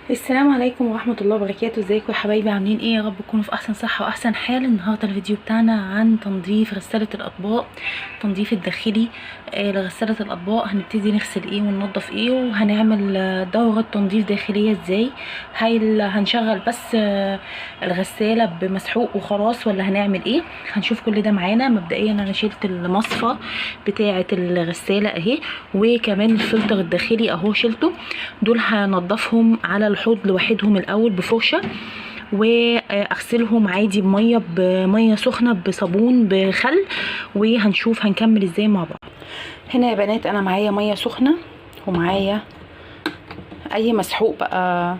السلام عليكم ورحمة الله وبركاته. ازيكم يا حبايبي؟ عاملين ايه؟ يا رب تكونوا في احسن صحة واحسن حال. النهاردة الفيديو بتاعنا عن تنظيف غسالة الاطباق، تنظيف الداخلي لغسالة الاطباق. هنبتدي نغسل ايه وننظف ايه، وهنعمل دورة تنظيف داخلية ازاي. هنشغل بس الغسالة بمسحوق وخلاص، ولا هنعمل ايه؟ هنشوف كل ده معانا. مبدئيا انا شلت المصفى بتاعة الغسالة اهي، وكمان الفلتر الداخلي اهو شلته. دول هنضفهم على الحوض لوحدهم الاول بفرشه، واغسلهم عادي بميه سخنه بصابون بخل، وهنشوف هنكمل ازاي مع بعض. هنا يا بنات انا معايا ميه سخنه، ومعايا اي مسحوق بقى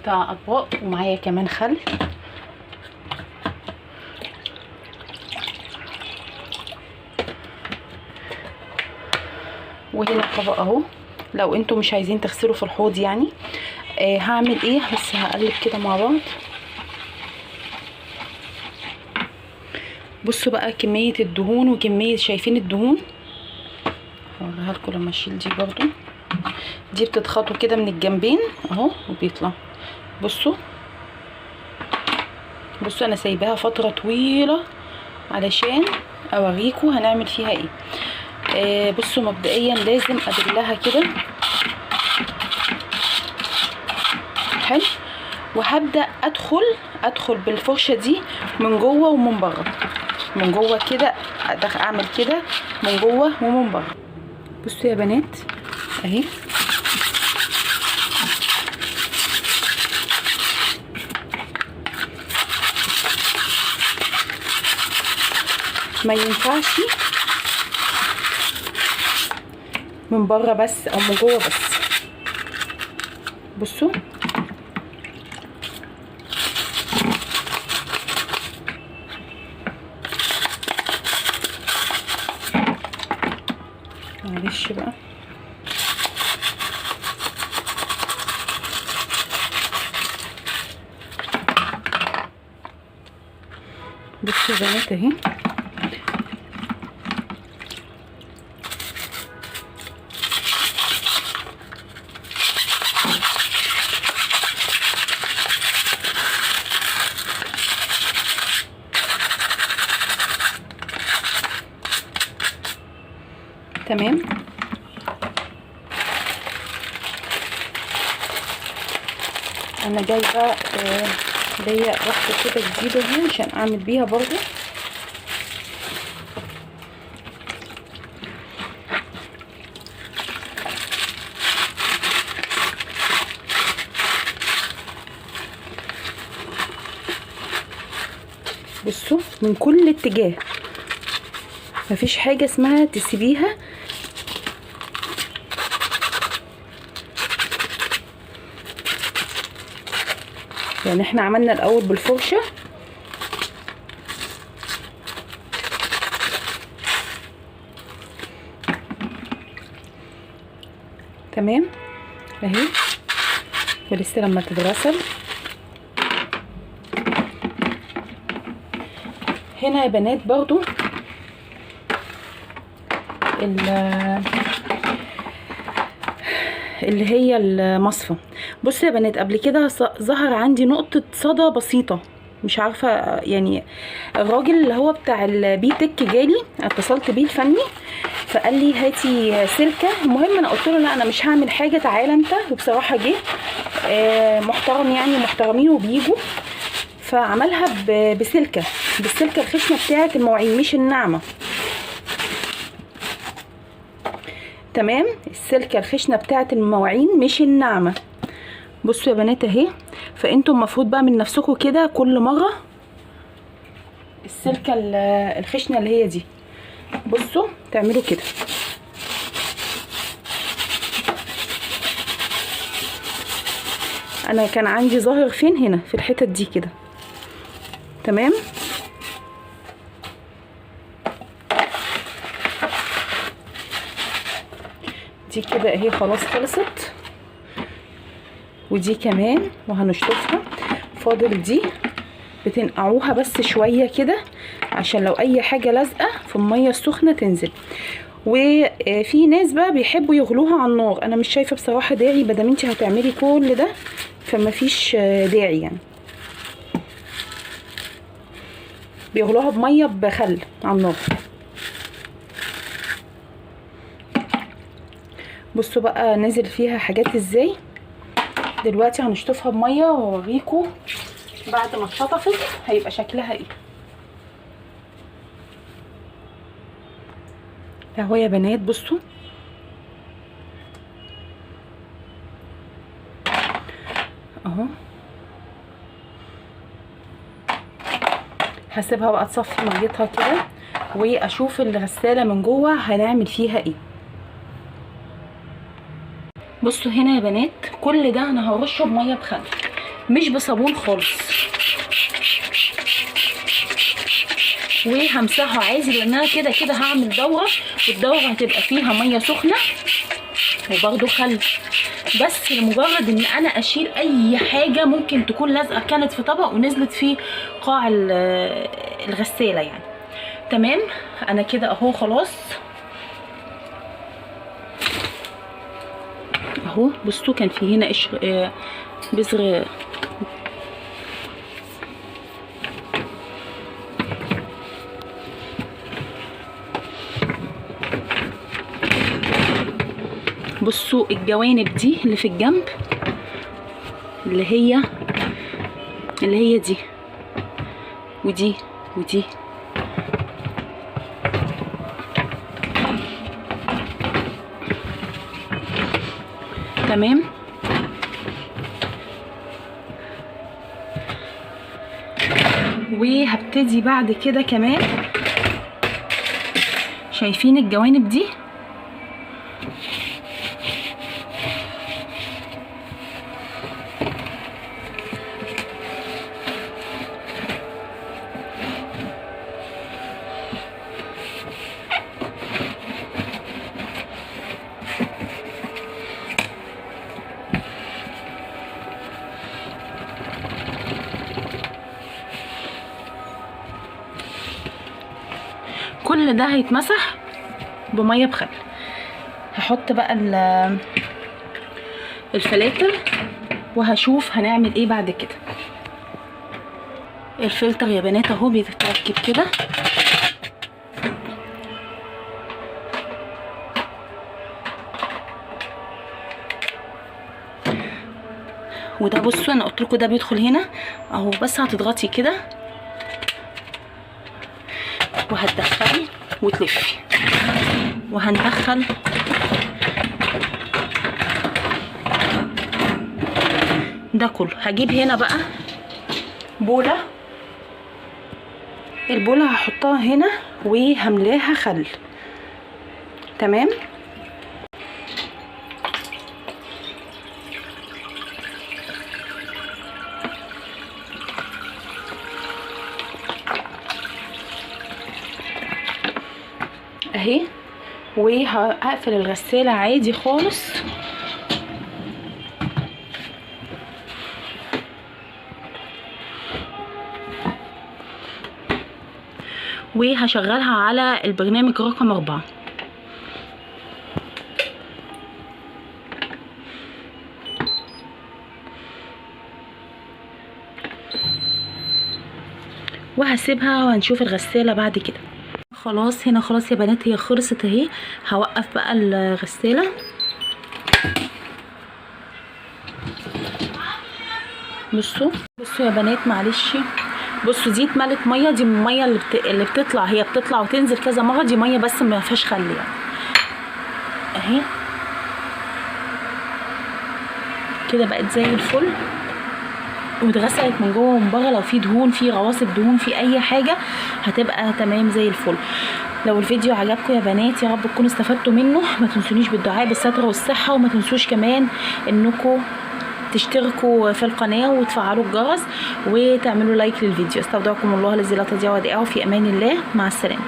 بتاع اطباق، ومعايا كمان خل. وهنا الطبق اهو. لو انتوا مش عايزين تغسلوا في الحوض يعني هعمل ايه، بس هقلب كده مع بعض. بصوا بقى كمية الدهون وكمية، شايفين الدهون؟ هوريها لكم لما اشيل دي. برضو دي بتتخطوا كده من الجنبين اهو وبيطلع. بصوا انا سايباها فترة طويلة علشان اوريكم هنعمل فيها ايه. بصوا مبدئيا لازم ابلها كده حلو، وهبدا ادخل بالفرشه دي من جوه ومن بره. من جوه كده اعمل كده من جوه ومن بره. بصوا يا بنات اهي، ما ينفعش من بره بس او من جوه بس. بصوا معلش بقى. بصوا يا بنات اهي، تمام. انا جايبه ليا واحده كده جديده اهي عشان اعمل بيها برضو. بصوا من كل اتجاه، مفيش حاجه اسمها تسيبيها. يعني احنا عملنا الاول بالفرشه، تمام اهي، ولسه لما تتغسل. هنا يا بنات برضو اللي هي المصفى. بصوا يا بنات، قبل كده ظهر عندي نقطة صدى بسيطة، مش عارفة يعني. الراجل اللي هو بتاع البيتك جالي، اتصلت بيه الفني، فقال لي هاتي سلكة. المهم انا قلت له لا انا مش هعمل حاجة، تعالى انت. وبصراحة جه محترم يعني، محترمين وبيجوا. فعملها بالسلكة الخشنة بتاعة المواعين مش الناعمة، تمام. السلكة الخشنة بتاعة المواعين مش الناعمة. بصوا يا بنات اهي. فانتوا المفروض بقى من نفسكم كده كل مرة السلكة الخشنة اللي هي دي، بصوا تعملوا كده. انا كان عندي ظاهر فين؟ هنا في الحتت دي كده، تمام. دي كده اهي خلاص خلصت، ودي كمان وهنشطفها. فاضل دي بتنقعوها بس شويه كده عشان لو اي حاجه لازقه في الميه السخنه تنزل. وفي ناس بقى بيحبوا يغلوها على النار. انا مش شايفه بصراحه داعي، بدل انت هتعملي كل ده فما فيش داعي يعني. بيغلوها بميه بخل على النار. بصوا بقى نزل فيها حاجات ازاي. دلوقتي هنشطفها بميه واوريكم بعد ما اتشطفت هيبقى شكلها ايه. اهو يا بنات بصوا اهو. هسيبها بقى تصفي ميتها كده واشوف الغساله من جوه هنعمل فيها ايه. بصوا هنا يا بنات كل ده انا هرشه بميه بخل مش بصابون خالص، وهمسحه عادي لان انا كده كده هعمل دوره، والدوره هتبقى فيها ميه سخنه وبرده خل، بس لمجرد ان انا اشيل اي حاجه ممكن تكون لازقه كانت في طبق ونزلت في قاع الغساله يعني. تمام انا كده اهو خلاص اهو. بصوا كان في هنا قشر بذر بصوا الجوانب دي اللي في الجنب اللي هي دي ودي ودي تمام. وهبتدي بعد كده كمان شايفين الجوانب دي كل ده هيتمسح بميه بخل. هحط بقى الفلاتر وهشوف هنعمل ايه بعد كده. الفلتر يا بنات اهو بيتركب كده وده بصوا انا قلت لكم ده بيدخل هنا اهو، بس هتضغطي كده وهتدخلي وتلفي وهندخل ده كله. هجيب هنا بقى بوله، البوله هحطها هنا وهملاها خل. تمام اهي. وهقفل الغساله عادي خالص وهشغلها على البرنامج رقم 4. وهسيبها وهنشوف الغسالة بعد كده. خلاص هنا خلاص يا بنات هي خلصت اهي. هوقف بقى الغسالة. بصوا يا بنات معلش، بصوا دي اتملت ميه، دي الميه اللي بتطلع، هي بتطلع وتنزل كذا مره، دي ميه بس ما فيهاش خل يعني اهي كده بقت زي الفل واتغسلت من جوه ومن بره. لو في دهون، في رواسب دهون، في اي حاجه هتبقى تمام زي الفل. لو الفيديو عجبكم يا بنات يا رب تكونوا استفدتوا منه. ما تنسونيش بالدعاء بالستر والصحه، وما تنسوش كمان انكم تشتركوا في القناه وتفعلوا الجرس وتعملوا لايك للفيديو. استودعكم الله الذي لا تضيع ودائعه. في امان الله، مع السلامه.